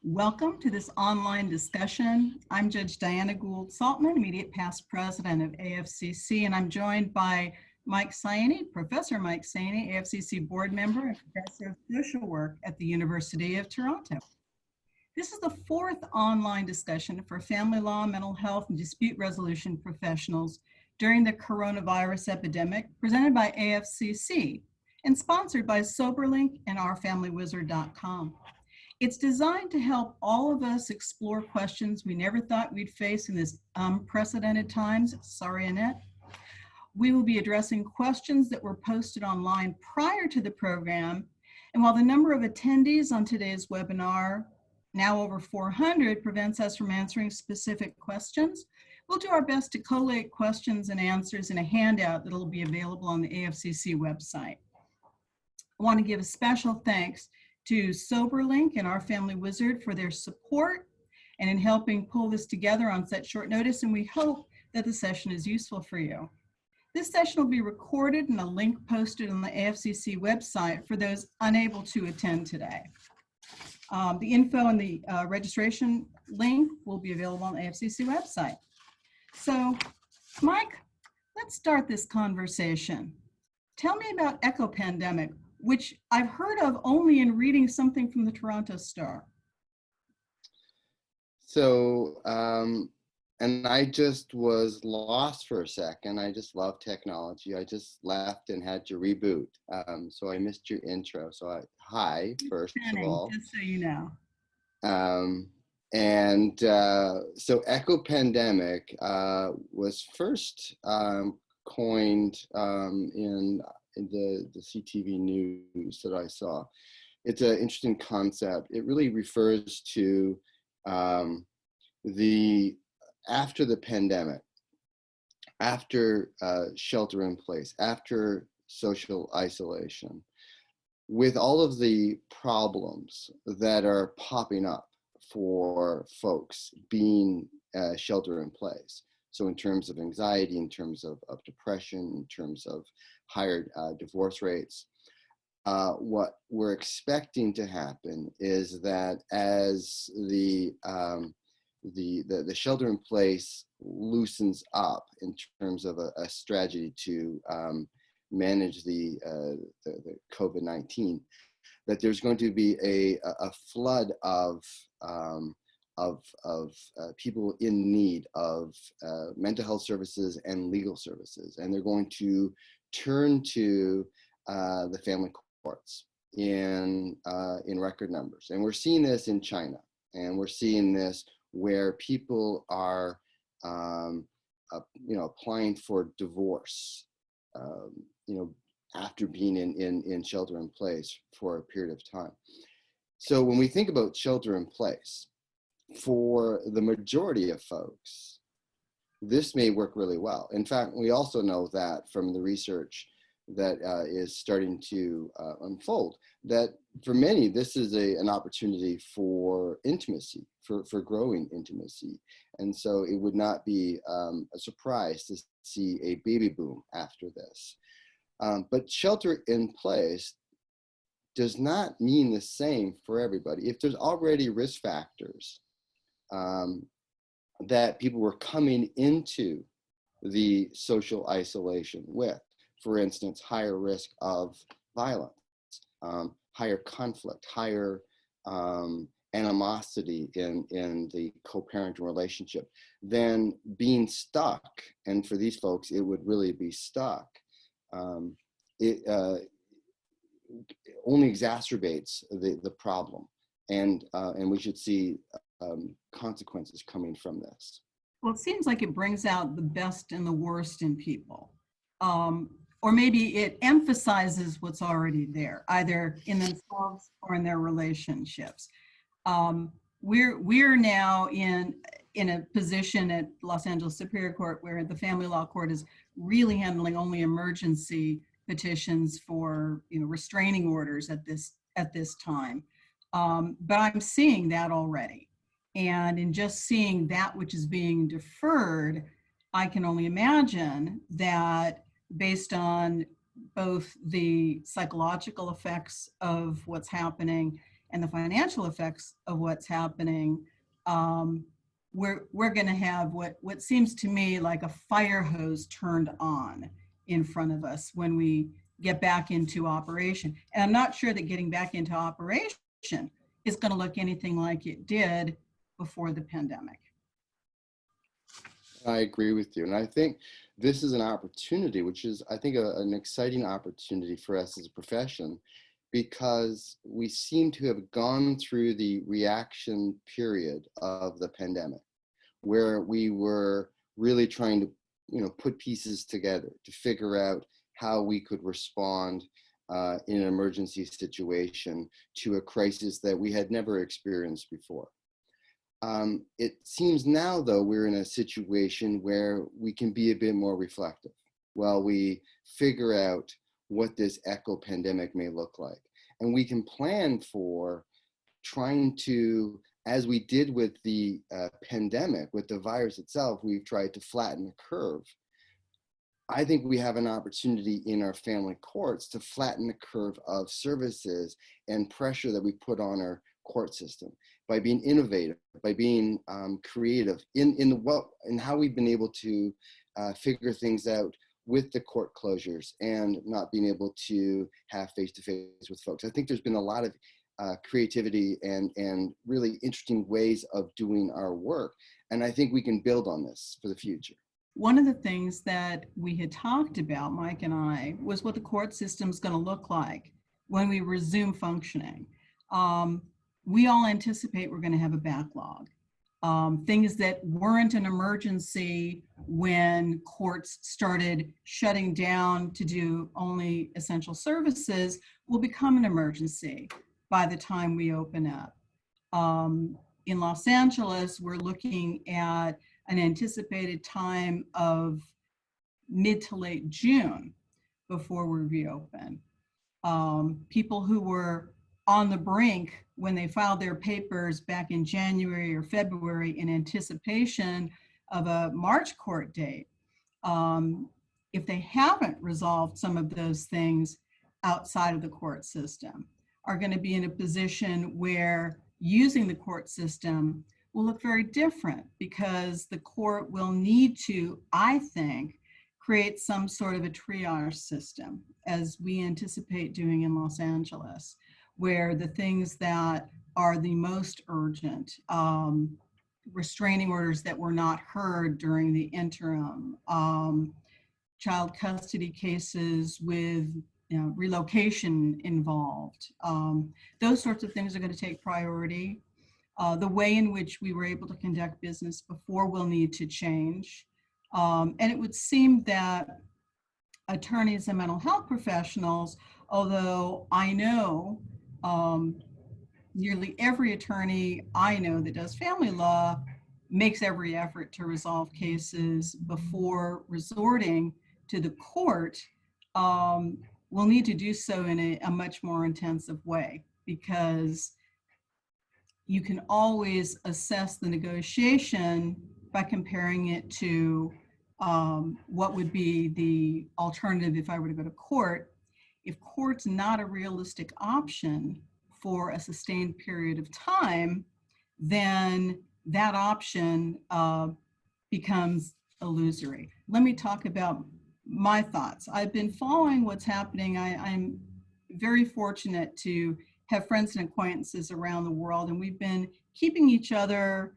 Welcome to this online discussion. I'm Judge Dianna Gould-Saltman, immediate past president of AFCC, and I'm joined by Mike Saini, Professor Mike Saini, AFCC board member and professor of social work at the University of Toronto. This is the fourth online discussion for family law, mental health, and dispute resolution professionals during the coronavirus epidemic, presented by AFCC and sponsored by Soberlink and ourfamilywizard.com. It's designed to help all of us explore questions we never thought we'd face in this unprecedented times. Sorry, Annette. We will be addressing questions that were posted online prior to the program. And while the number of attendees on today's webinar, now over 400, prevents us from answering specific questions, we'll do our best to collate questions and answers in a handout that will be available on the AFCC website. I want to give a special thanks to Soberlink and Our Family Wizard for their support and in helping pull this together on such short notice, and we hope that the session is useful for you. This session will be recorded and a link posted on the AFCC website for those unable to attend today. The info and the registration link will be available on the AFCC website. So, Mike, let's start this conversation. Tell me about Echo Pandemic, which I've heard of only in reading something from the Toronto Star. So, and I just was lost for a second. I just love technology. I just left and had to reboot. So I missed your intro. So hi, first of all. Just so you know. So Echo Pandemic was first coined in the CTV news that I saw. It's an interesting concept. It really refers to after the pandemic, after shelter in place, after social isolation, with all of the problems that are popping up for folks being shelter in place. So in terms of anxiety, in terms of depression, in terms of higher divorce rates, what we're expecting to happen is that as the shelter in place loosens up in terms of a strategy to manage the COVID-19, that there's going to be a flood of people in need of mental health services and legal services, and they're going to turn to the family courts in record numbers. And we're seeing this in China, and we're seeing this where people are, applying for divorce, after being in shelter in place for a period of time. So when we think about shelter in place, for the majority of folks, this may work really well. In fact, we also know that from the research that is starting to unfold, that for many, this is an opportunity for intimacy, for growing intimacy. And so it would not be a surprise to see a baby boom after this. But shelter in place does not mean the same for everybody. If there's already risk factors that people were coming into the social isolation with, for instance, higher risk of violence, higher conflict, higher animosity in the co-parenting relationship, then being stuck, and for these folks, it would really be stuck, it only exacerbates the problem, and we should see consequences coming from this. Well, it seems like it brings out the best and the worst in people. Or maybe it emphasizes what's already there, either in themselves or in their relationships. We're now in a position at Los Angeles Superior Court where the Family Law Court is really handling only emergency petitions for restraining orders at this time. But I'm seeing that already. And in just seeing that which is being deferred, I can only imagine that based on both the psychological effects of what's happening and the financial effects of what's happening, we're going to have what seems to me like a fire hose turned on in front of us when we get back into operation. And I'm not sure that getting back into operation is going to look anything like it did before the pandemic. I agree with you. And I think this is an opportunity, which is, I think, an exciting opportunity for us as a profession, because we seem to have gone through the reaction period of the pandemic, where we were really trying to, put pieces together to figure out how we could respond in an emergency situation to a crisis that we had never experienced before. It seems now, though, we're in a situation where we can be a bit more reflective while we figure out what this echo pandemic may look like. And we can plan for trying to, as we did with the pandemic, with the virus itself, we've tried to flatten the curve. I think we have an opportunity in our family courts to flatten the curve of services and pressure that we put on our court system by being innovative, by being creative in how we've been able to figure things out with the court closures and not being able to have face-to-face with folks. I think there's been a lot of creativity and really interesting ways of doing our work. And I think we can build on this for the future. One of the things that we had talked about, Mike and I, was what the court system is going to look like when we resume functioning. We all anticipate we're going to have a backlog. Things that weren't an emergency when courts started shutting down to do only essential services will become an emergency by the time we open up. In Los Angeles, we're looking at an anticipated time of mid to late June before we reopen. People who were on the brink when they filed their papers back in January or February in anticipation of a March court date, if they haven't resolved some of those things outside of the court system, are going to be in a position where using the court system will look very different, because the court will need to, I think, create some sort of a triage system, as we anticipate doing in Los Angeles, where the things that are the most urgent, restraining orders that were not heard during the interim, child custody cases with relocation involved, those sorts of things are going to take priority. The way in which we were able to conduct business before will need to change. And it would seem that attorneys and mental health professionals, although I know nearly every attorney I know that does family law makes every effort to resolve cases before resorting to the court, will need to do so in a much more intensive way, because you can always assess the negotiation by comparing it to what would be the alternative if I were to go to court. If court's not a realistic option for a sustained period of time, then that option becomes illusory. Let me talk about my thoughts. I've been following what's happening. I'm very fortunate to have friends and acquaintances around the world, and we've been keeping each other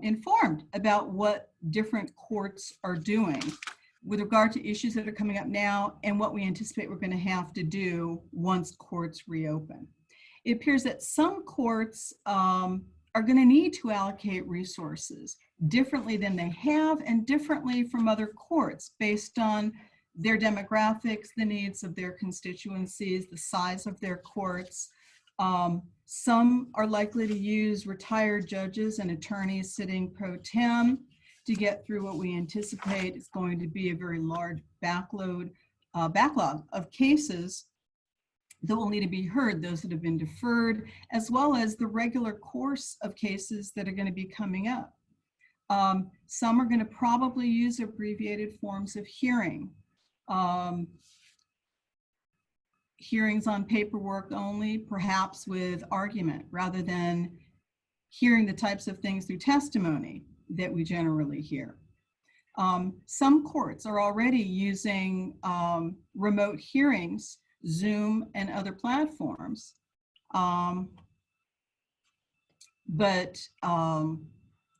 informed about what different courts are doing with regard to issues that are coming up now and what we anticipate we're going to have to do once courts reopen. It appears that some courts are going to need to allocate resources differently than they have, and differently from other courts based on their demographics, the needs of their constituencies, the size of their courts. Some are likely to use retired judges and attorneys sitting pro tem to get through what we anticipate is going to be a very large backlog of cases that will need to be heard, those that have been deferred, as well as the regular course of cases that are going to be coming up. Some are going to probably use abbreviated forms of hearing. hearings on paperwork only, perhaps with argument, rather than hearing the types of things through testimony that we generally hear. Some courts are already using remote hearings, Zoom and other platforms. But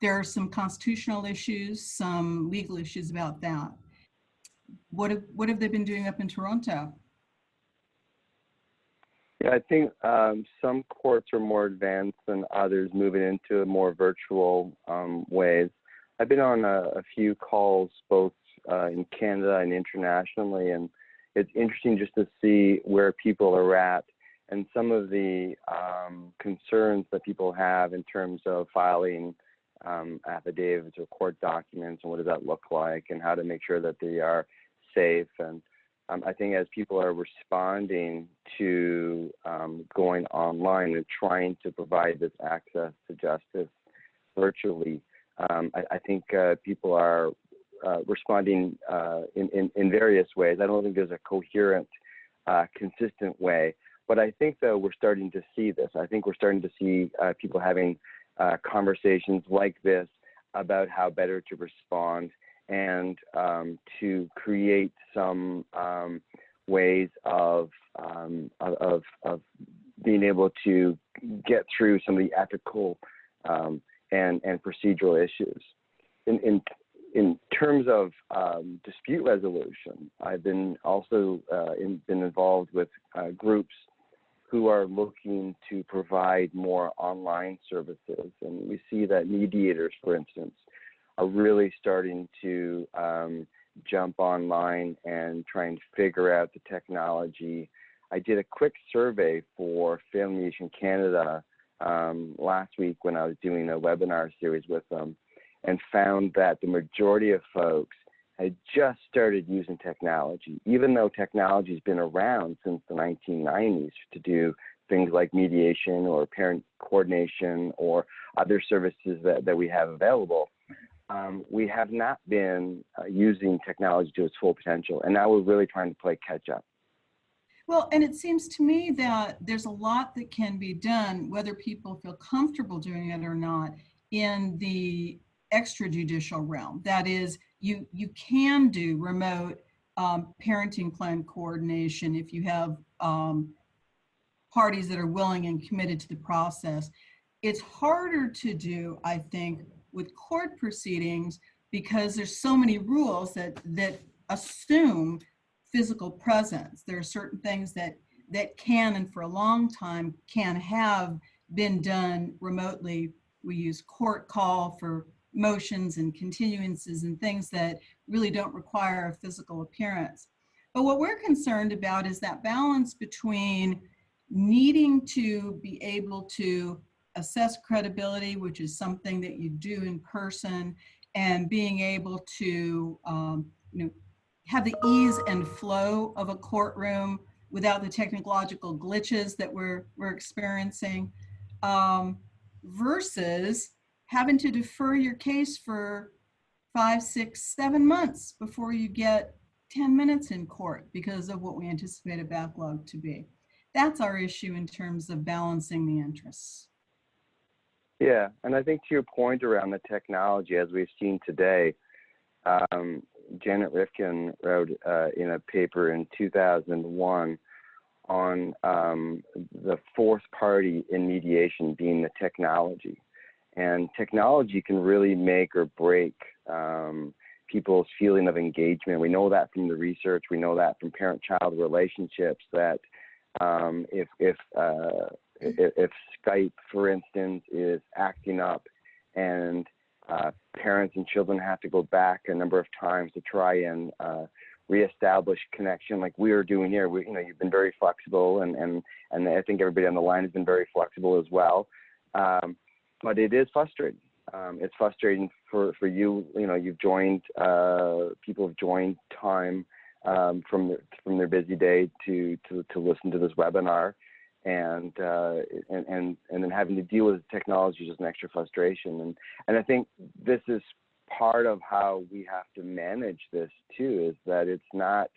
there are some constitutional issues, some legal issues about that. What have they been doing up in Toronto? Yeah, I think some courts are more advanced than others, moving into more virtual ways. I've been on a few calls both in Canada and internationally, and it's interesting just to see where people are at and some of the concerns that people have in terms of filing affidavits or court documents, and what does that look like, and how to make sure that they are safe. And I think as people are responding to going online and trying to provide this access to justice virtually, I think people are responding in various ways. I don't think there's a coherent, consistent way. But I think, though, we're starting to see this. I think we're starting to see people having conversations like this about how better to respond and to create some ways of being able to get through some of the ethical and procedural issues. In terms of dispute resolution, I've been also been involved with groups who are looking to provide more online services. And we see that mediators, for instance, are really starting to jump online and try and figure out the technology. I did a quick survey for Family Mediation Canada last week when I was doing a webinar series with them, and found that the majority of folks had just started using technology, even though technology has been around since the 1990s to do things like mediation or parent coordination or other services that we have available. We have not been using technology to its full potential, and now we're really trying to play catch up. Well, and it seems to me that there's a lot that can be done, whether people feel comfortable doing it or not, in the extrajudicial realm. That is, you can do remote parenting plan coordination if you have parties that are willing and committed to the process. It's harder to do, I think, with court proceedings because there's so many rules that assume physical presence. There are certain things that can, and for a long time, can have been done remotely. We use court call for motions and continuances and things that really don't require a physical appearance. But what we're concerned about is that balance between needing to be able to assess credibility, which is something that you do in person, and being able to have the ease and flow of a courtroom without the technological glitches that we're experiencing, versus having to defer your case for 5, 6, 7 months before you get 10 minutes in court because of what we anticipate a backlog to be. That's our issue in terms of balancing the interests. Yeah, and I think to your point around the technology, as we've seen today, Janet Rifkin wrote in a paper in 2001 on the fourth party in mediation being the technology. And technology can really make or break people's feeling of engagement. We know that from the research. We know that from parent-child relationships, that if Skype, for instance, is acting up and parents and children have to go back a number of times to try and reestablish connection like we are doing here. You've been very flexible, and I think everybody on the line has been very flexible as well. But it is frustrating. It's frustrating for you. You've joined, people have joined time from their busy day to listen to this webinar, and then having to deal with technology is just an extra frustration. And I think this is part of how we have to manage this too, is that it's not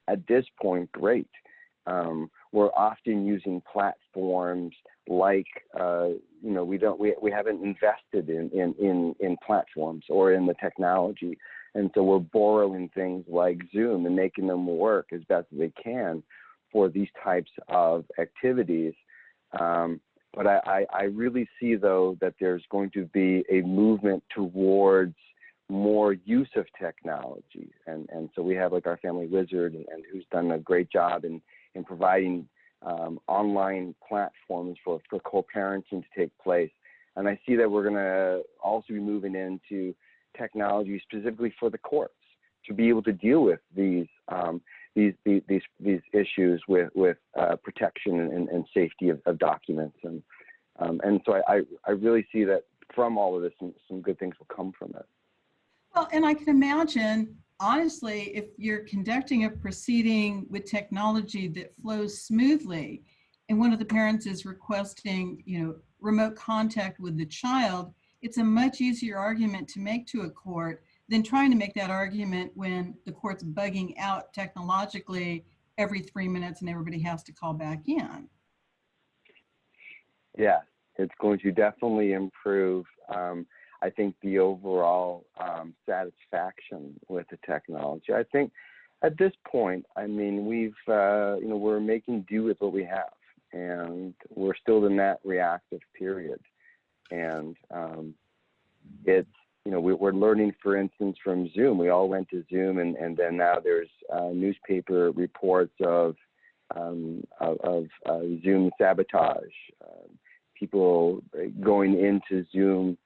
at this point great. We're often using platforms like, we haven't invested in platforms or in the technology. And so we're borrowing things like Zoom and making them work as best as they can for these types of activities. But I really see, though, that there's going to be a movement towards more use of technology. And so we have like our family wizard and who's done a great job in providing online platforms for co-parenting to take place. And I see that we're going to also be moving into technology specifically for the courts to be able to deal with these issues with protection and safety of documents. And so I really see that from all of this, some good things will come from it. Well, and I can imagine, honestly, if you're conducting a proceeding with technology that flows smoothly, and one of the parents is requesting, remote contact with the child, it's a much easier argument to make to a court than trying to make that argument when the court's bugging out technologically every 3 minutes and everybody has to call back in. Yeah, it's going to definitely improve, I think, the overall satisfaction with the technology. I think at this point, I mean, we're making do with what we have, and we're still in that reactive period. And it's, we're learning, for instance, from Zoom. We all went to Zoom, and then now there's newspaper reports of Zoom sabotage, people going into Zoom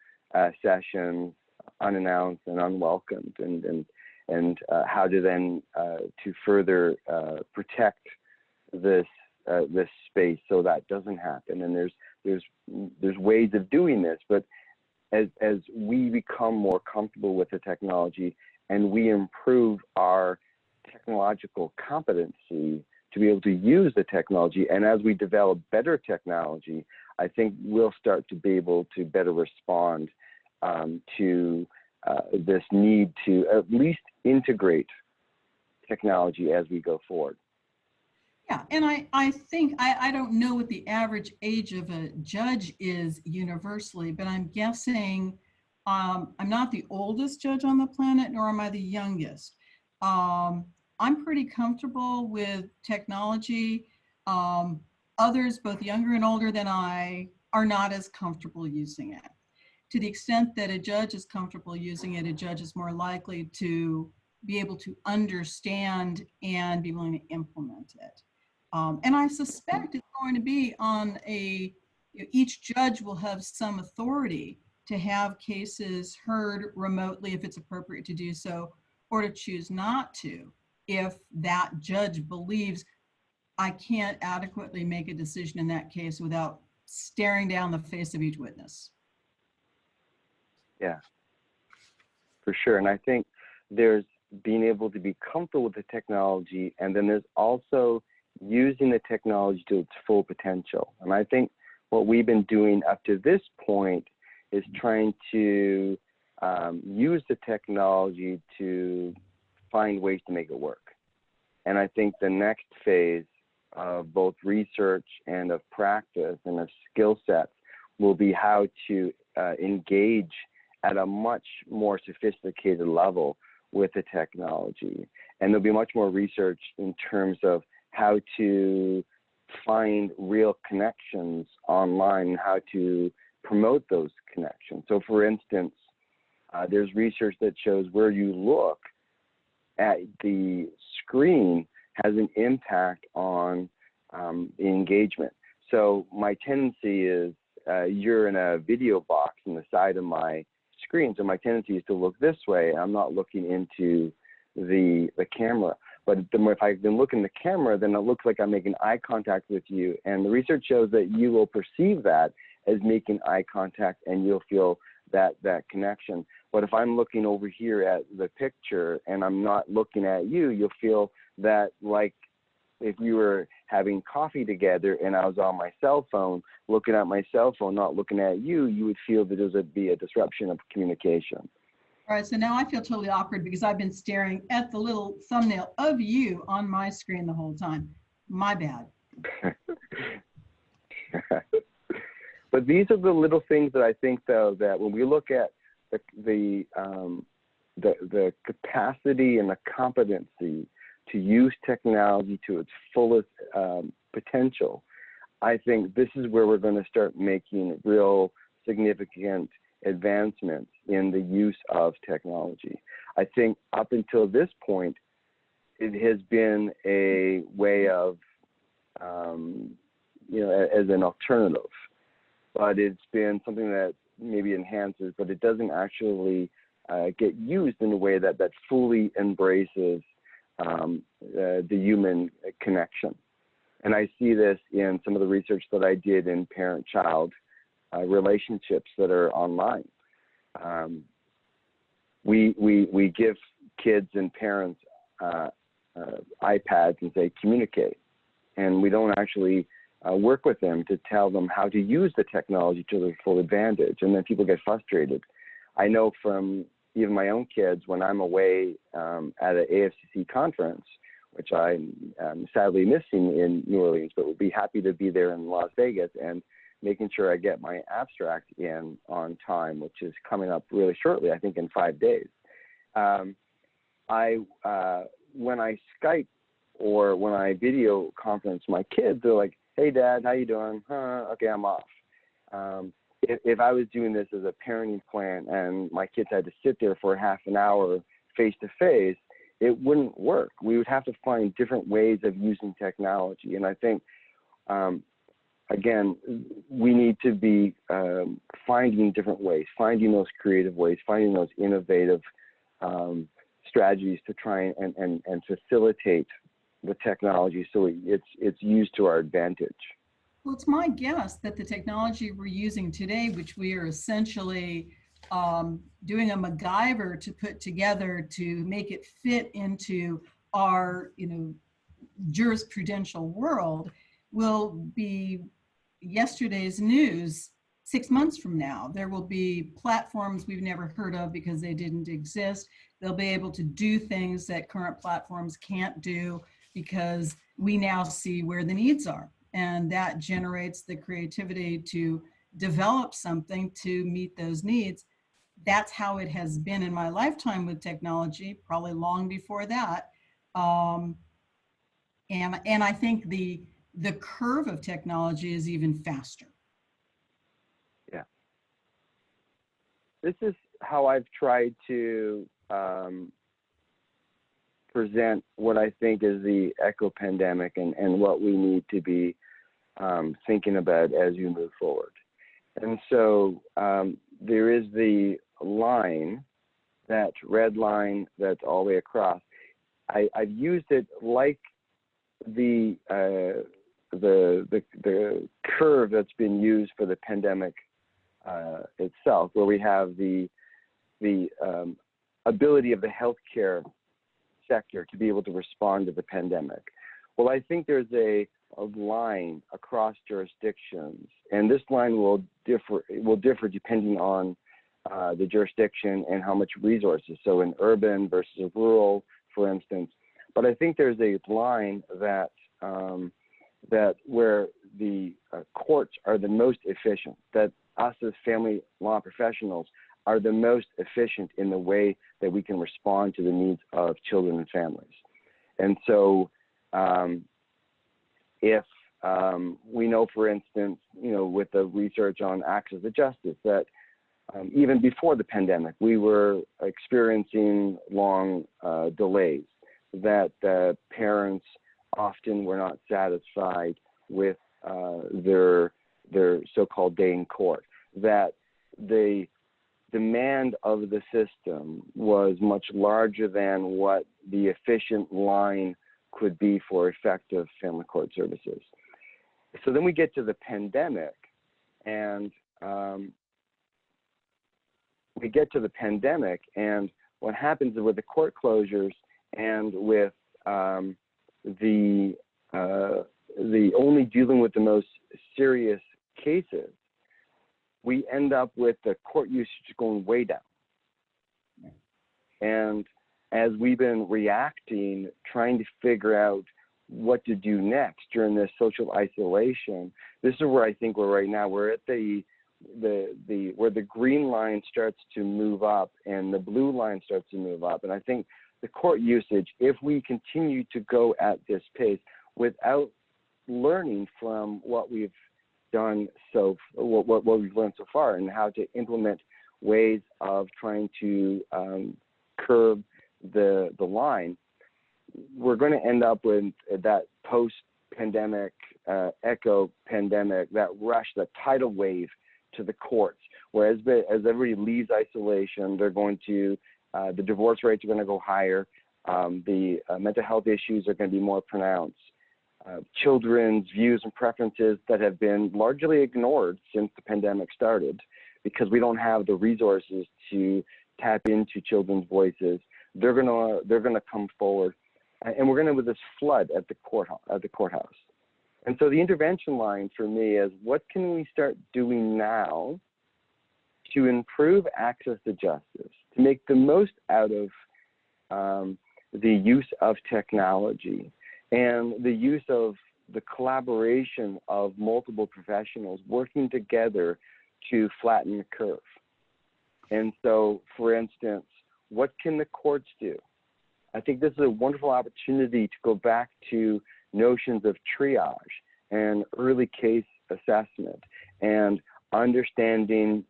sessions unannounced and unwelcomed, and how to then to further protect this space so that doesn't happen. And there's ways of doing this, but as we become more comfortable with the technology and we improve our technological competency to be able to use the technology, and as we develop better technology, I think we'll start to be able to better respond to this need to at least integrate technology as we go forward. Yeah, and I think, I don't know what the average age of a judge is universally, but I'm guessing I'm not the oldest judge on the planet, nor am I the youngest. I'm pretty comfortable with technology. Others, both younger and older than I, are not as comfortable using it. To the extent that a judge is comfortable using it, a judge is more likely to be able to understand and be willing to implement it. And I suspect it's going to be on each judge will have some authority to have cases heard remotely if it's appropriate to do so, or to choose not to if that judge believes I can't adequately make a decision in that case without staring down the face of each witness. Yeah, for sure. And I think there's being able to be comfortable with the technology, and then there's also using the technology to its full potential. And I think what we've been doing up to this point is trying to use the technology to find ways to make it work. And I think the next phase of both research and of practice and of skill sets will be how to engage at a much more sophisticated level with the technology. And there'll be much more research in terms of how to find real connections online and how to promote those connections. So for instance, there's research that shows where you look at the screen has an impact on engagement. So my tendency is, you're in a video box in the side of my screen, so my tendency is to look this way. I'm not looking into the camera. But if I can look in the camera, then it looks like I'm making eye contact with you. And the research shows that you will perceive that as making eye contact, and you'll feel that connection. But if I'm looking over here at the picture and I'm not looking at you, you'll feel that like if we were having coffee together and I was on my cell phone, looking at my cell phone, not looking at you, you would feel that there would be a disruption of communication. All right, so now I feel totally awkward because I've been staring at the little thumbnail of you on my screen the whole time. My bad. But these are the little things that I think, though, that when we look at the capacity and the competency to use technology to its fullest potential, I think this is where we're going to start making real significant advancements in the use of technology. I think up until this point, it has been a way of, as an alternative, but it's been something that maybe enhances, but it doesn't actually get used in a way that fully embraces the human connection. And I see this in some of the research that I did in parent-child relationships that are online. We give kids and parents iPads and say, communicate. And we don't actually work with them to tell them how to use the technology to their full advantage. And then people get frustrated. I know from even my own kids, when I'm away at an AFCC conference, which I'm sadly missing in New Orleans, but would be happy to be there in Las Vegas and making sure I get my abstract in on time, which is coming up really shortly, I think in 5 days. When I Skype or when I video conference my kids, they're like, hey, Dad, how you doing? Okay, I'm off. If I was doing this as a parenting plan and my kids had to sit there for half an hour face-to-face, it wouldn't work. We would have to find different ways of using technology. And I think, again, we need to be finding different ways, finding those creative ways, finding those innovative strategies to try and facilitate the technology so it's used to our advantage. Well, it's my guess that the technology we're using today, which we are essentially doing a MacGyver to put together to make it fit into our, jurisprudential world, will be yesterday's news 6 months from now. There will be platforms we've never heard of because they didn't exist. They'll be able to do things that current platforms can't do because we now see where the needs are. And that generates the creativity to develop something to meet those needs. That's how it has been in my lifetime with technology, probably long before that. And I think the curve of technology is even faster. Yeah. This is how I've tried to present what I think is the echo pandemic and what we need to be thinking about as you move forward. And so there is the line, that red line that's all the way across. I've used it like the curve that's been used for the pandemic itself, where we have the ability of the healthcare sector to be able to respond to the pandemic. Well, I think there's a line across jurisdictions, and this line will differ depending on the jurisdiction and how much resources. So in urban versus rural, for instance. But I think there's a line that where the courts are the most efficient, that us as family law professionals are the most efficient in the way that we can respond to the needs of children and families. And so if we know, for instance, with the research on access to justice, that even before the pandemic, we were experiencing long delays, that parents often were not satisfied with their so-called day in court, that the demand of the system was much larger than what the efficient line could be for effective family court services. So then we get to the pandemic, and what happens with the court closures and with the only dealing with the most serious cases, we end up with the court usage going way down. And as we've been reacting, trying to figure out what to do next during this social isolation. This is where I think we're right now. We're at where the green line starts to move up and the blue line starts to move up. And I think the court usage, if we continue to go at this pace without learning from what we've done what we've learned so far and how to implement ways of trying to curb the line, we're going to end up with that post-pandemic, echo-pandemic, that rush, that tidal wave to the courts, where as everybody leaves isolation, they're going to, the divorce rates are going to go higher, the mental health issues are going to be more pronounced. Children's views and preferences that have been largely ignored since the pandemic started, because we don't have the resources to tap into children's voices. They're gonna come forward, and we're gonna have this flood at the courthouse. And so the intervention line for me is, what can we start doing now to improve access to justice, to make the most out of the use of technology and the use of the collaboration of multiple professionals working together to flatten the curve. And so, for instance, what can the courts do? I think this is a wonderful opportunity to go back to notions of triage and early case assessment and understanding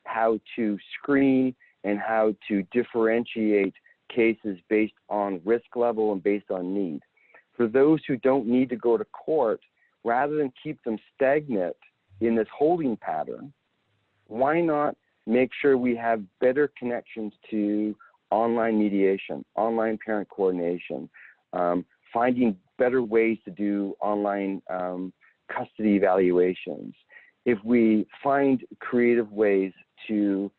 how to screen and how to differentiate cases based on risk level and based on need. For those who don't need to go to court, rather than keep them stagnant in this holding pattern, why not make sure we have better connections to online mediation, online parent coordination, finding better ways to do online custody evaluations. If we find creative ways to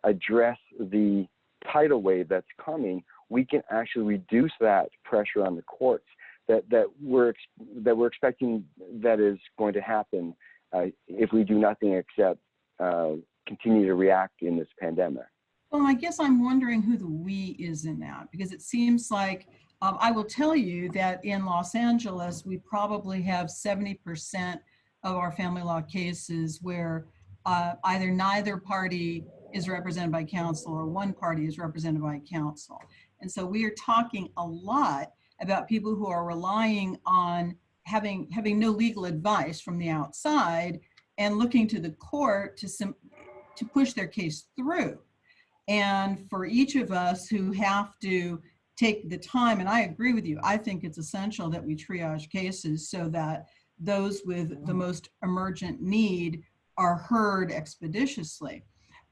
address the tidal wave that's coming, we can actually reduce that pressure on the courts that we're expecting that is going to happen if we do nothing except continue to react in this pandemic. Well, I guess I'm wondering who the we is in that, because it seems like, I will tell you that in Los Angeles, we probably have 70% of our family law cases where either neither party is represented by counsel or one party is represented by counsel. And so we are talking a lot about people who are relying on having no legal advice from the outside and looking to the court to push their case through. And for each of us who have to take the time, and I agree with you, I think it's essential that we triage cases so that those with the most emergent need are heard expeditiously.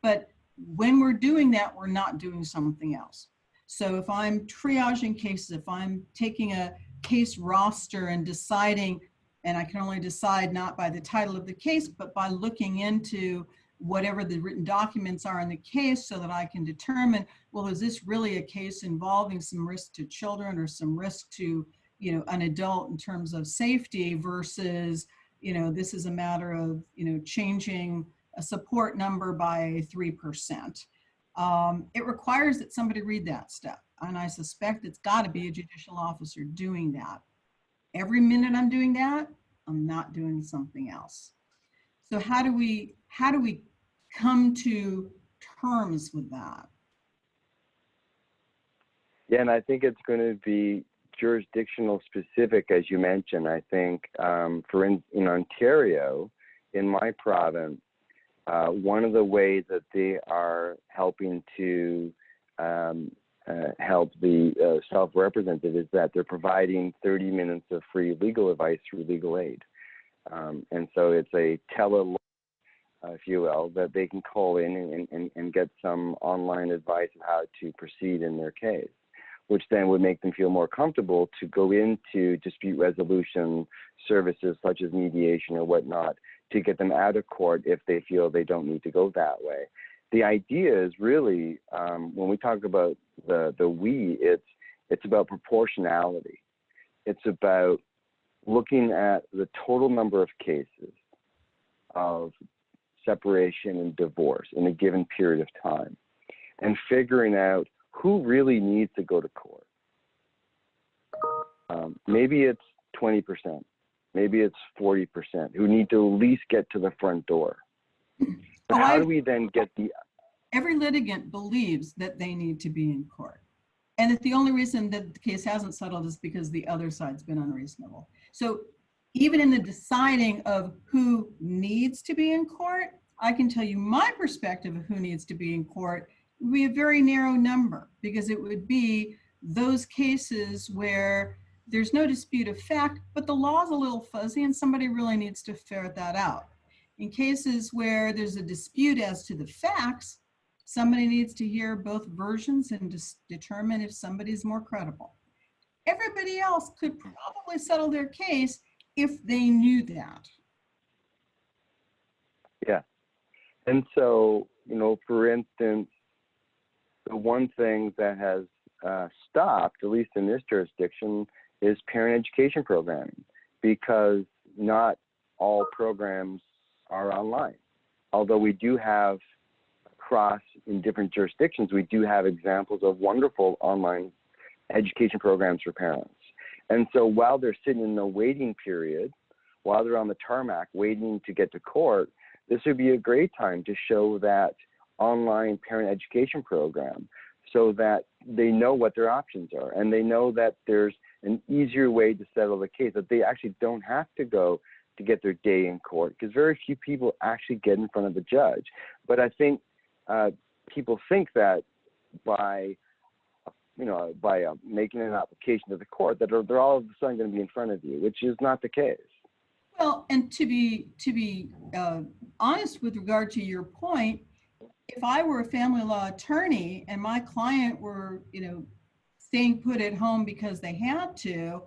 But when we're doing that, we're not doing something else. So if I'm triaging cases, if I'm taking a case roster and deciding, and I can only decide not by the title of the case, but by looking into whatever the written documents are in the case so that I can determine, well, is this really a case involving some risk to children or some risk to, an adult in terms of safety versus, this is a matter of, changing a support number by 3%. It requires that somebody read that stuff. And I suspect it's got to be a judicial officer doing that. Every minute I'm doing that, I'm not doing something else. So how do we come to terms with that? Yeah, and I think it's going to be jurisdictional specific, as you mentioned. I think in Ontario, in my province, one of the ways that they are helping to help the self-represented is that they're providing 30 minutes of free legal advice through legal aid. And so it's a tele, if you will, that they can call in and get some online advice of how to proceed in their case, which then would make them feel more comfortable to go into dispute resolution services such as mediation or whatnot to get them out of court if they feel they don't need to go that way. The idea is really, when we talk about the we, it's about proportionality. It's about looking at the total number of cases of separation and divorce in a given period of time and figuring out who really needs to go to court. Maybe it's 20%, maybe it's 40% who need to at least get to the front door. But how do we then get the... Every litigant believes that they need to be in court. And that the only reason that the case hasn't settled is because the other side's been unreasonable. So even in the deciding of who needs to be in court, I can tell you my perspective of who needs to be in court would be a very narrow number, because it would be those cases where there's no dispute of fact, but the law is a little fuzzy and somebody really needs to ferret that out. In cases where there's a dispute as to the facts, somebody needs to hear both versions and determine if somebody's more credible. Everybody else could probably settle their case if they knew that. Yeah. And so, you know, for instance, the one thing that has stopped, at least in this jurisdiction, is parent education programming, because not all programs are online. Although we do have across in different jurisdictions, we do have examples of wonderful online education programs for parents. And so while they're sitting in the waiting period, while they're on the tarmac waiting to get to court, this would be a great time to show that online parent education program so that they know what their options are, and they know that there's an easier way to settle the case, that they actually don't have to go to get their day in court, because very few people actually get in front of the judge. But I think people think that by making an application to the court, that they're all of a sudden going to be in front of you, which is not the case. Well, and to be honest with regard to your point, if I were a family law attorney and my client were, staying put at home because they had to,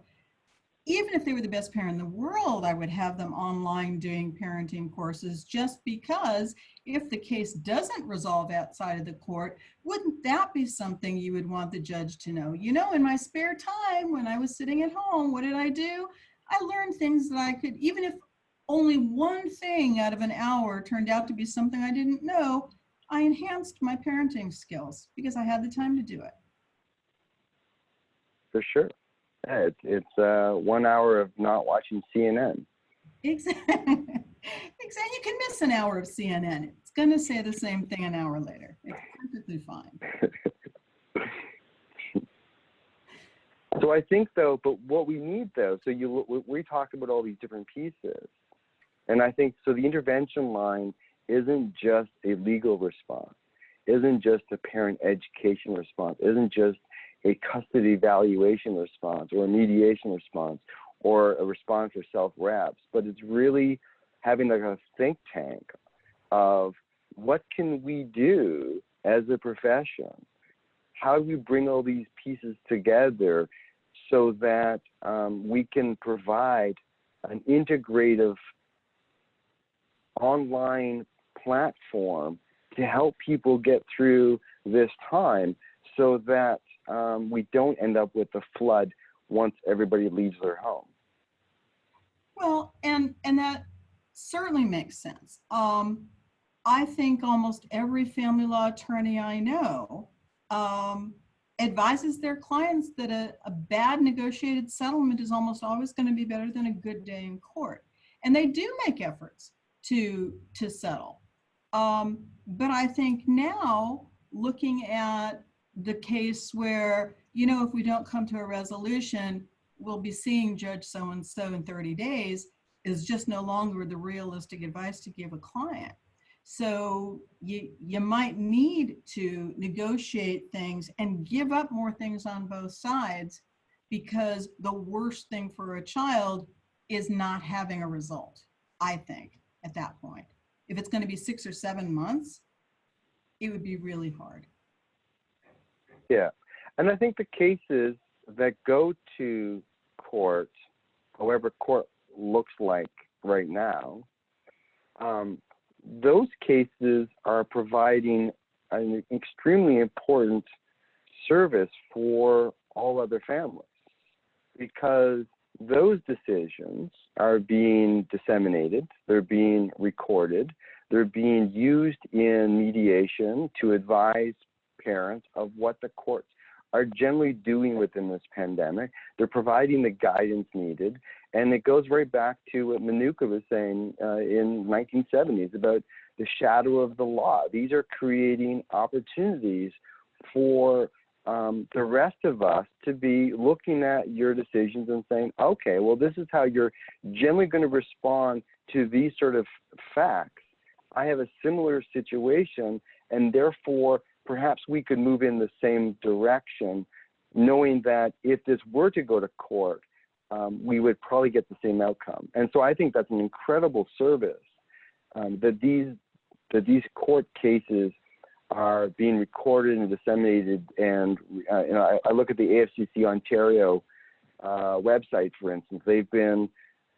even if they were the best parent in the world, I would have them online doing parenting courses, just because if the case doesn't resolve outside of the court, wouldn't that be something you would want the judge to know? In my spare time when I was sitting at home, what did I do? I learned things that I could, even if only one thing out of an hour turned out to be something I didn't know, I enhanced my parenting skills because I had the time to do it. For sure. Yeah, it's 1 hour of not watching CNN. Exactly. You can miss an hour of CNN. It's going to say the same thing an hour later. It's perfectly fine. So I think, though, but what we need, though, so we talk about all these different pieces, and I think, so the intervention line isn't just a legal response, isn't just a parent education response, isn't just a custody evaluation response or a mediation response or a response for self-reps, but it's really having like a think tank of what can we do as a profession? How do we bring all these pieces together so that we can provide an integrative online platform to help people get through this time so that we don't end up with the flood once everybody leaves their home. Well, and that certainly makes sense. I think almost every family law attorney I know advises their clients that a bad negotiated settlement is almost always going to be better than a good day in court. And they do make efforts to settle. But I think now, looking at the case where, if we don't come to a resolution, we'll be seeing Judge so-and-so in 30 days is just no longer the realistic advice to give a client. So you might need to negotiate things and give up more things on both sides, because the worst thing for a child is not having a result, I think, at that point. If it's going to be 6 or 7 months, it would be really hard. Yeah, and I think the cases that go to court, however court looks like right now, those cases are providing an extremely important service for all other families, because those decisions are being disseminated, they're being recorded, they're being used in mediation to advise parents of what the courts are generally doing within this pandemic. They're providing the guidance needed. And it goes right back to what Manuka was saying in 1970s about the shadow of the law. These are creating opportunities for the rest of us to be looking at your decisions and saying, okay, well, this is how you're generally going to respond to these sort of facts. I have a similar situation, and therefore, perhaps we could move in the same direction, knowing that if this were to go to court, we would probably get the same outcome. And so I think that's an incredible service that these court cases are being recorded and disseminated. And I look at the AFCC Ontario website, for instance. They've been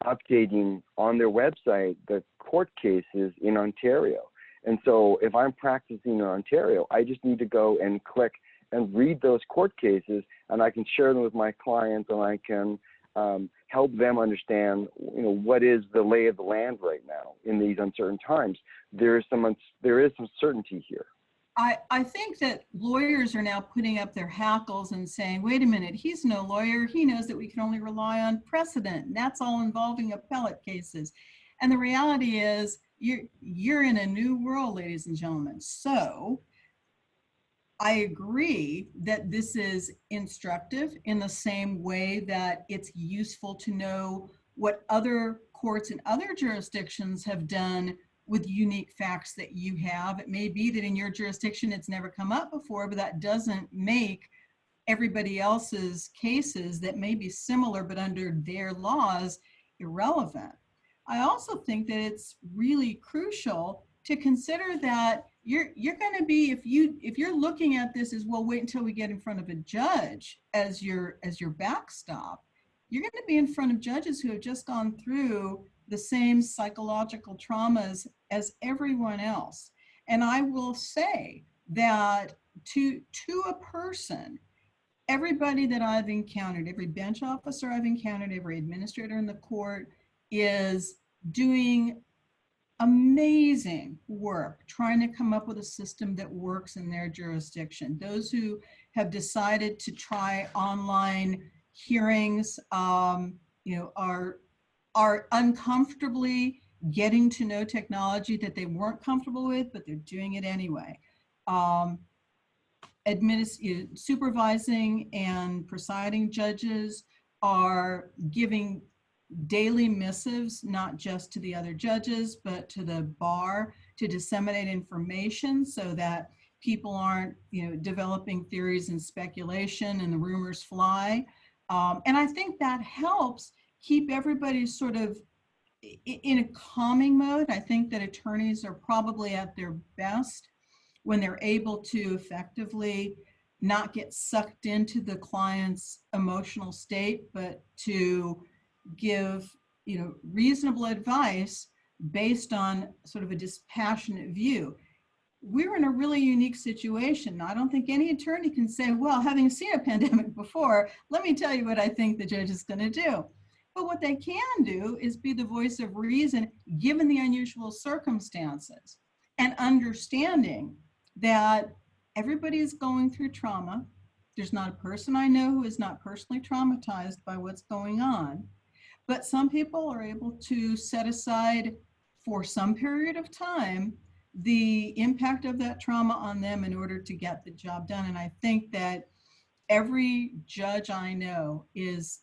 updating on their website the court cases in Ontario. And so if I'm practicing in Ontario, I just need to go and click and read those court cases, and I can share them with my clients, and I can help them understand, what is the lay of the land right now in these uncertain times. There is some certainty here. I think that lawyers are now putting up their hackles and saying, wait a minute, he's no lawyer. He knows that we can only rely on precedent. And that's all involving appellate cases. And the reality is you're in a new world, ladies and gentlemen. So I agree that this is instructive in the same way that it's useful to know what other courts in other jurisdictions have done with unique facts that you have. It may be that in your jurisdiction it's never come up before, but that doesn't make everybody else's cases that may be similar but under their laws irrelevant. I also think that it's really crucial to consider that you're going to be, if you're looking at this as, well, wait until we get in front of a judge as your backstop, you're going to be in front of judges who have just gone through the same psychological traumas as everyone else. And I will say that to a person, everybody that I've encountered, every bench officer I've encountered, every administrator in the court is doing amazing work trying to come up with a system that works in their jurisdiction. Those who have decided to try online hearings, are uncomfortably getting to know technology that they weren't comfortable with, but they're doing it anyway. Supervising and presiding judges are giving daily missives, not just to the other judges, but to the bar, to disseminate information so that people aren't, developing theories and speculation and the rumors fly. And I think that helps keep everybody sort of in a calming mode. I think that attorneys are probably at their best when they're able to effectively not get sucked into the client's emotional state, but to give, reasonable advice based on sort of a dispassionate view. We're in a really unique situation. I don't think any attorney can say, well, having seen a pandemic before, let me tell you what I think the judge is going to do. But what they can do is be the voice of reason given the unusual circumstances, and understanding that everybody is going through trauma. There's not a person I know who is not personally traumatized by what's going on. But some people are able to set aside for some period of time the impact of that trauma on them in order to get the job done. And I think that every judge I know is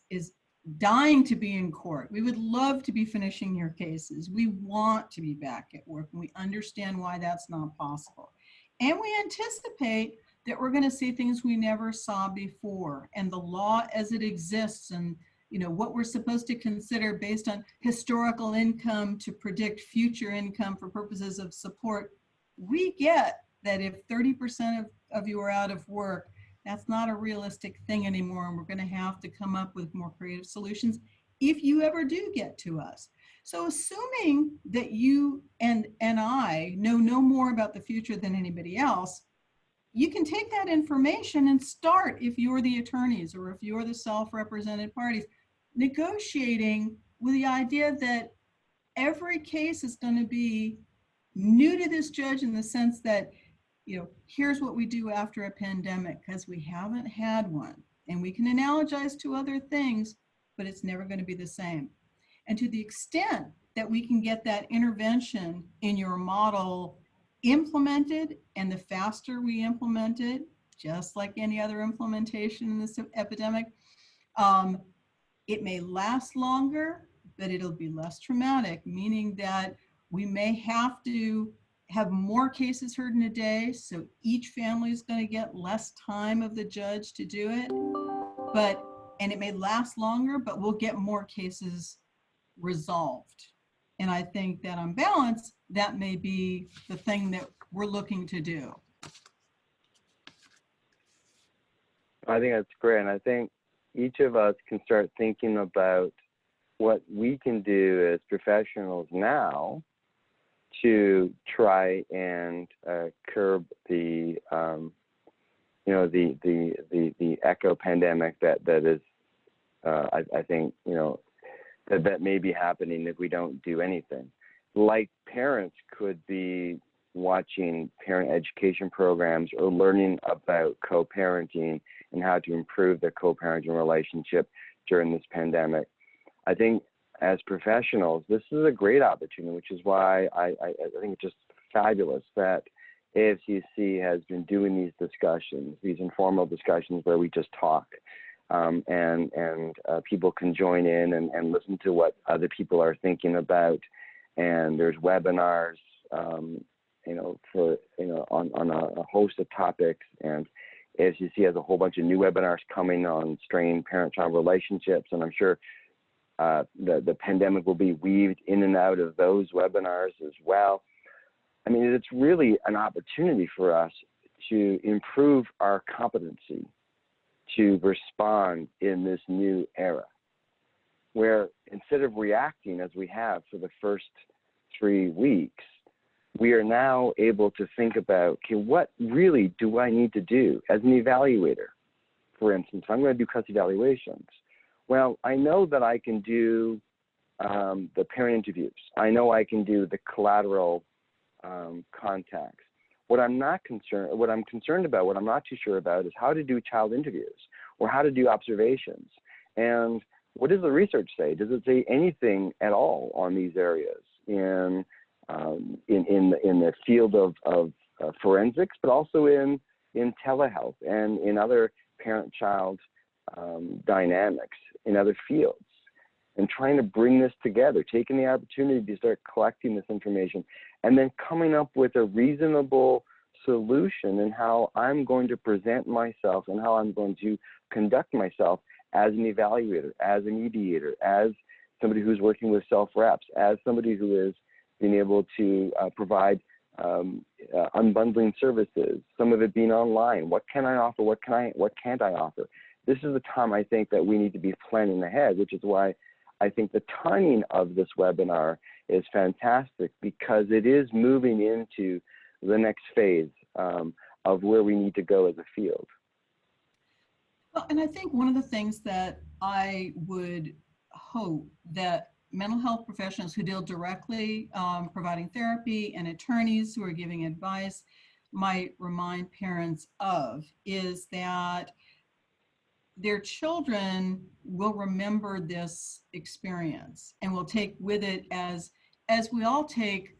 dying to be in court. We would love to be finishing your cases. We want to be back at work, and we understand why that's not possible. And we anticipate that we're going to see things we never saw before, and the law as it exists, and what we're supposed to consider based on historical income to predict future income for purposes of support. We get that if 30% of you are out of work, that's not a realistic thing anymore, and we're going to have to come up with more creative solutions if you ever do get to us. So assuming that you and I know no more about the future than anybody else, you can take that information and start, if you're the attorneys or if you're the self-represented parties, negotiating with the idea that every case is going to be new to this judge, in the sense that here's what we do after a pandemic, because we haven't had one. And we can analogize to other things, but it's never going to be the same. And to the extent that we can get that intervention in your model implemented, and the faster we implement it, just like any other implementation in this epidemic, it may last longer, but it'll be less traumatic, meaning that we may have to have more cases heard in a day, so each family is going to get less time of the judge to do it, and it may last longer, but we'll get more cases resolved. And I think that on balance, that may be the thing that we're looking to do. I think that's great. And I think each of us can start thinking about what we can do as professionals now to try and curb the the echo pandemic that is I think that may be happening if we don't do anything. Like parents could be watching parent education programs or learning about co-parenting and how to improve their co-parenting relationship during this pandemic. I think as professionals, this is a great opportunity, which is why I think it's just fabulous that AFCC has been doing these discussions, these informal discussions where we just talk. And people can join in and listen to what other people are thinking about. And there's webinars, on a host of topics. And AFCC has a whole bunch of new webinars coming on strained parent-child relationships. And I'm sure the pandemic will be weaved in and out of those webinars as well. I mean, it's really an opportunity for us to improve our competency to respond in this new era, where instead of reacting as we have for the first 3 weeks, we are now able to think about, okay, what really do I need to do as an evaluator? For instance, if I'm going to do custody evaluations, well, I know that I can do the parent interviews. I know I can do the collateral contacts. What I'm concerned about, what I'm not too sure about, is how to do child interviews or how to do observations. And what does the research say? Does it say anything at all on these areas in the field of forensics, but also in telehealth and in other parent-child dynamics in other fields? And trying to bring this together, taking the opportunity to start collecting this information, and then coming up with a reasonable solution in how I'm going to present myself and how I'm going to conduct myself as an evaluator, as a mediator, as somebody who's working with self-reps, as somebody who is being able to provide unbundling services, some of it being online. What can I offer? What can't I offer? This is the time I think that we need to be planning ahead, which is why I think the timing of this webinar is fantastic, because it is moving into the next phase of where we need to go as a field. Well, and I think one of the things that I would hope that mental health professionals who deal directly providing therapy and attorneys who are giving advice might remind parents of is that their children will remember this experience and will take with it as we all take,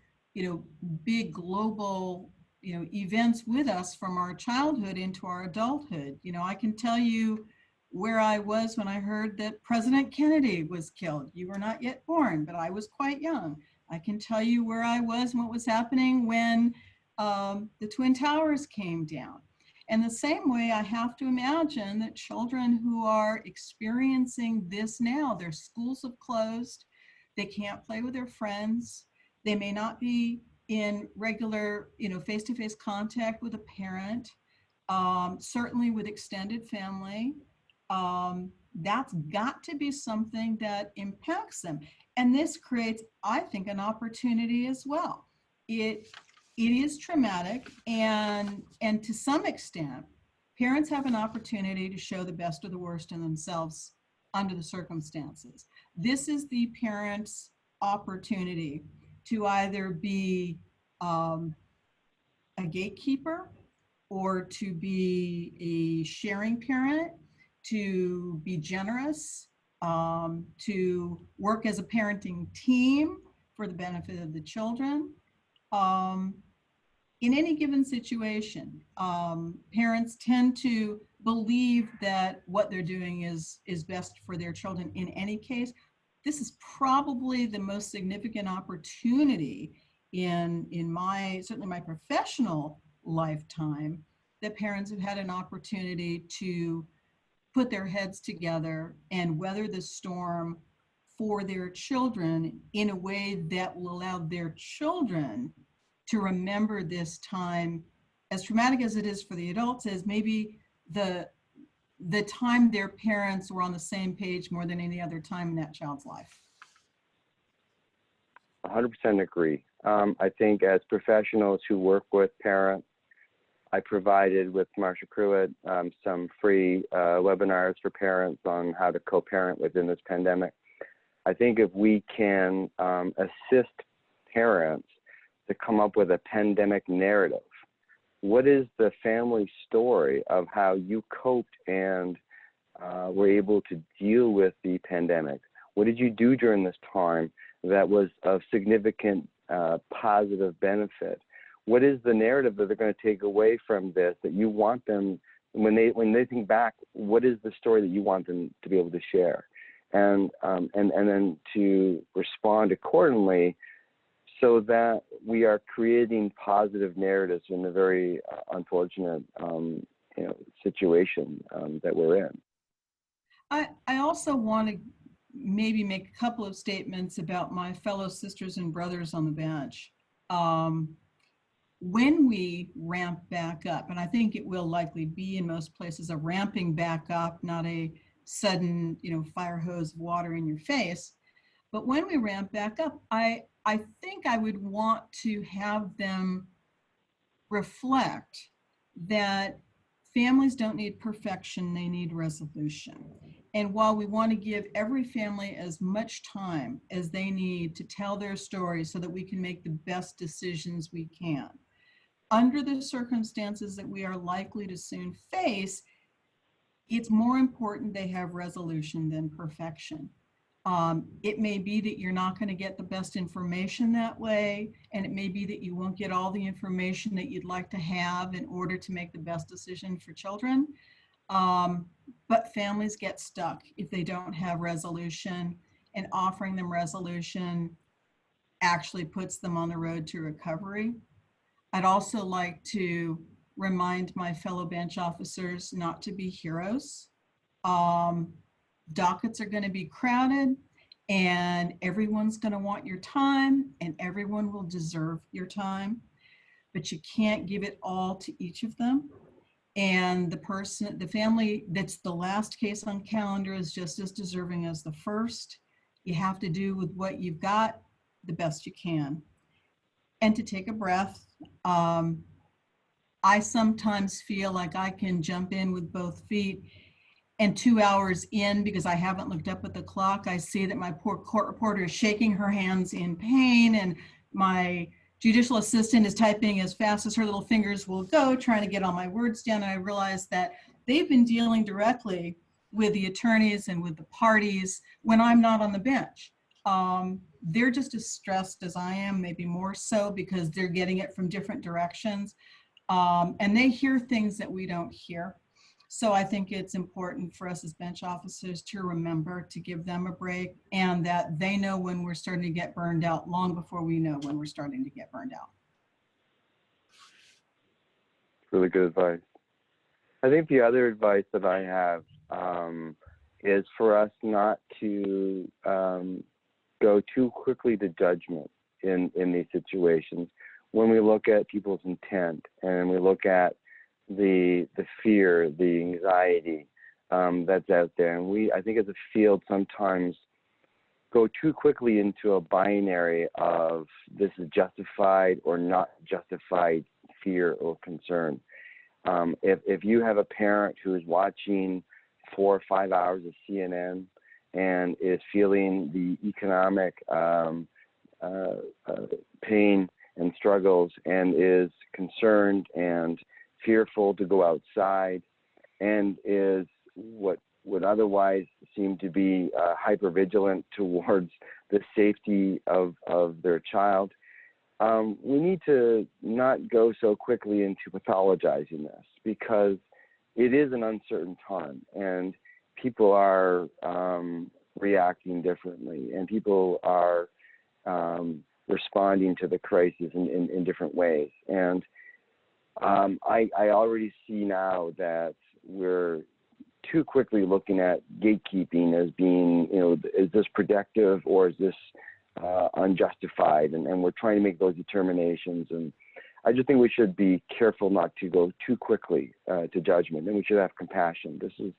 big global, events with us from our childhood into our adulthood. I can tell you where I was when I heard that President Kennedy was killed. You were not yet born, but I was quite young. I can tell you where I was and what was happening when the Twin Towers came down. And the same way, I have to imagine that children who are experiencing this now, their schools have closed, they can't play with their friends, they may not be in regular, face-to-face contact with a parent, certainly with extended family. That's got to be something that impacts them. And this creates, I think, an opportunity as well. It is traumatic, and to some extent, parents have an opportunity to show the best or the worst in themselves under the circumstances. This is the parent's opportunity to either be a a gatekeeper or to be a sharing parent, to be generous, to work as a parenting team for the benefit of the children. In any given situation, parents tend to believe that what they're doing is best for their children in any case. This is probably the most significant opportunity in certainly my professional lifetime, that parents have had an opportunity to put their heads together and weather the storm for their children in a way that will allow their children to remember this time, as traumatic as it is for the adults, as maybe the time their parents were on the same page more than any other time in that child's life. 100% agree. I think as professionals who work with parents, I provided with Marsha Pruitt some free webinars for parents on how to co-parent within this pandemic. I think if we can assist parents to come up with a pandemic narrative, what is the family story of how you coped and were able to deal with the pandemic? What did you do during this time that was of significant positive benefit? What is the narrative that they're going to take away from this that you want them, when they think back, what is the story that you want them to be able to share? And then to respond accordingly, so that we are creating positive narratives in the very unfortunate situation that we're in. I also want to maybe make a couple of statements about my fellow sisters and brothers on the bench. When we ramp back up, and I think it will likely be in most places a ramping back up, not a sudden, fire hose of water in your face. But when we ramp back up, I think I would want to have them reflect that families don't need perfection, they need resolution. And while we want to give every family as much time as they need to tell their story so that we can make the best decisions we can, under the circumstances that we are likely to soon face, it's more important they have resolution than perfection. It may be that you're not going to get the best information that way, and it may be that you won't get all the information that you'd like to have in order to make the best decision for children. But families get stuck if they don't have resolution, and offering them resolution actually puts them on the road to recovery. I'd also like to remind my fellow bench officers not to be heroes. Dockets are going to be crowded, and everyone's going to want your time, and everyone will deserve your time, but you can't give it all to each of them. And the family that's the last case on calendar is just as deserving as the first. You have to do with what you've got the best you can. And to take a breath. I sometimes feel like I can jump in with both feet, and 2 hours in, because I haven't looked up at the clock, I see that my poor court reporter is shaking her hands in pain, and my judicial assistant is typing as fast as her little fingers will go, trying to get all my words down. And I realize that they've been dealing directly with the attorneys and with the parties when I'm not on the bench. They're just as stressed as I am, maybe more so, because they're getting it from different directions. And they hear things that we don't hear. So I think it's important for us as bench officers to remember to give them a break, and that they know when we're starting to get burned out long before we know when we're starting to get burned out. Really good advice. I think the other advice that I have is for us not to go too quickly to judgment in these situations. When we look at people's intent and we look at the fear, the anxiety that's out there, and I think as a field sometimes go too quickly into a binary of this is justified or not justified fear or concern. If you have a parent who is watching 4 or 5 hours of CNN and is feeling the economic pain and struggles and is concerned and fearful to go outside and is what would otherwise seem to be hypervigilant towards the safety of their child. We need to not go so quickly into pathologizing this, because it is an uncertain time and people are reacting differently, and people are responding to the crisis in different ways. And I already see now that we're too quickly looking at gatekeeping as being, is this protective or is this unjustified? And we're trying to make those determinations. And I just think we should be careful not to go too quickly to judgment, and we should have compassion. This is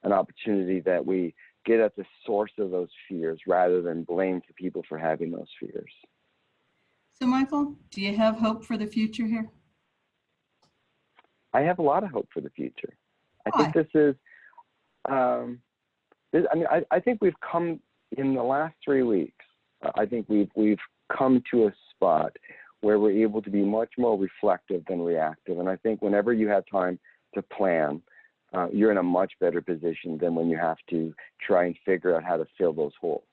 an opportunity that we get at the source of those fears rather than blame for people for having those fears. So Michael, do you have hope for the future here? I have a lot of hope for the future. Why? I think this is, I think we've come in the last 3 weeks. I think we've come to a spot where we're able to be much more reflective than reactive. And I think whenever you have time to plan, you're in a much better position than when you have to try and figure out how to fill those holes.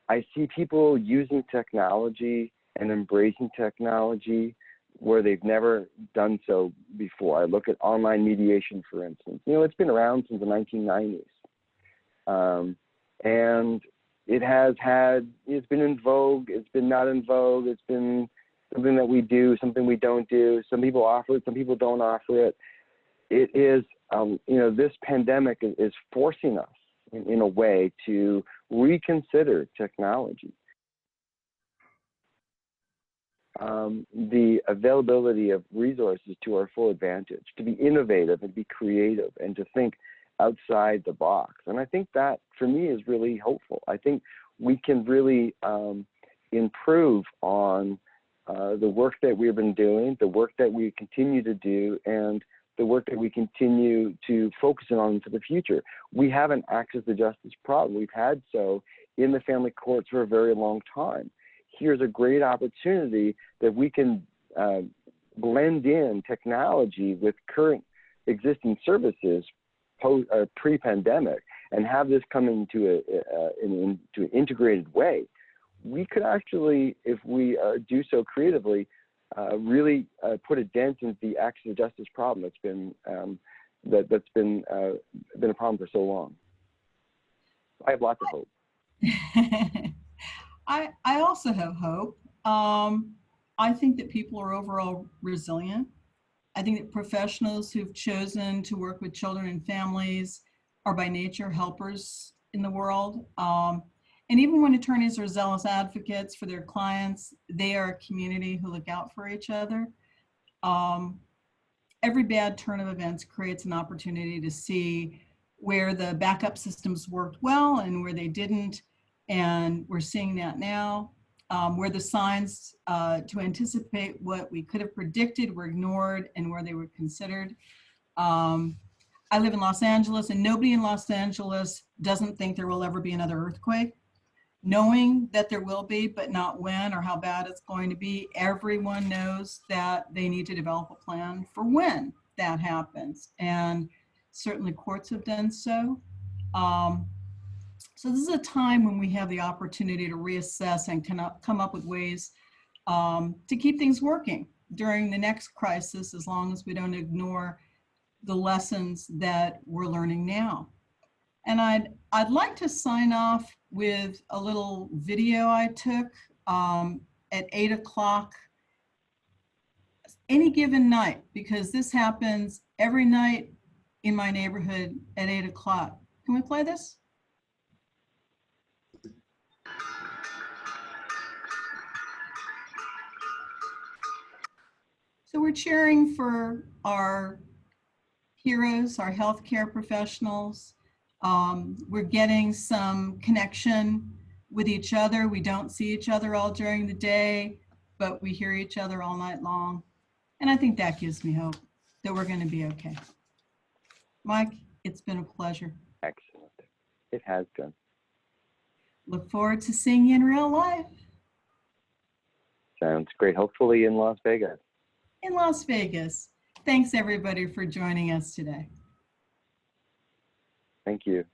I see people using technology and embracing technology where they've never done so before. I look at online mediation, for instance. It's been around since the 1990s. And it's been in vogue, it's been not in vogue, it's been something that we do, something we don't do. Some people offer it, some people don't offer it. It is, this pandemic is forcing us in a way to reconsider technology. The availability of resources to our full advantage, to be innovative and be creative and to think outside the box. And I think that, for me, is really hopeful. I think we can really improve on the work that we've been doing, the work that we continue to do, and the work that we continue to focus on for the future. We have an access to justice problem. We've had so in the family courts for a very long time. Here's a great opportunity that we can blend in technology with current existing services pre-pandemic and have this come into an integrated way. We could actually, if we do so creatively, really put a dent into the access to justice problem that's been that's been a problem for so long. I have lots of hope. I also have hope. I think that people are overall resilient. I think that professionals who've chosen to work with children and families are by nature helpers in the world. And even when attorneys are zealous advocates for their clients, they are a community who look out for each other. Every bad turn of events creates an opportunity to see where the backup systems worked well and where they didn't. And we're seeing that now, where the signs to anticipate what we could have predicted were ignored and where they were considered. I live in Los Angeles, and nobody in Los Angeles doesn't think there will ever be another earthquake. Knowing that there will be, but not when or how bad it's going to be, everyone knows that they need to develop a plan for when that happens. And certainly courts have done so. So this is a time when we have the opportunity to reassess and come up with ways to keep things working during the next crisis, as long as we don't ignore the lessons that we're learning now. And I'd like to sign off with a little video I took at 8 o'clock any given night, because this happens every night in my neighborhood at 8 o'clock. Can we play this? So we're cheering for our heroes, our healthcare professionals. We're getting some connection with each other. We don't see each other all during the day, but we hear each other all night long. And I think that gives me hope that we're going to be okay. Mike, it's been a pleasure. Excellent. It has been. Look forward to seeing you in real life. Sounds great. Hopefully in Las Vegas. In Las Vegas. Thanks everybody for joining us today. Thank you.